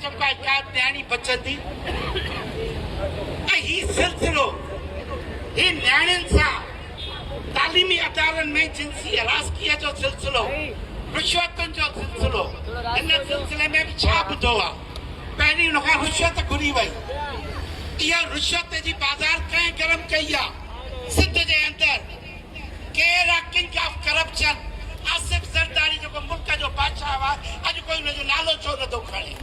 चुका का न्याणी बचंदी ही सिलसिलो ही न्याणियुनि सां तालीमी अदारनि में जिनसी हरासकीअ जो सिलसिलो रिश्वतुनि जो सिलसिलो इन सिलसिले में बि छा ॿुधो आहे पहिरीं हुनखां रिश्वत घुरी वई इहा रिश्वत जी बाज़ार कंहिं गरम कई आहे सिंध जे अंदरि केरु आहे king of corruption Asif Zardari जेको मुल्क जो बादशाह हुआ अॼु कोई हुनजो नालो छो नथो खणे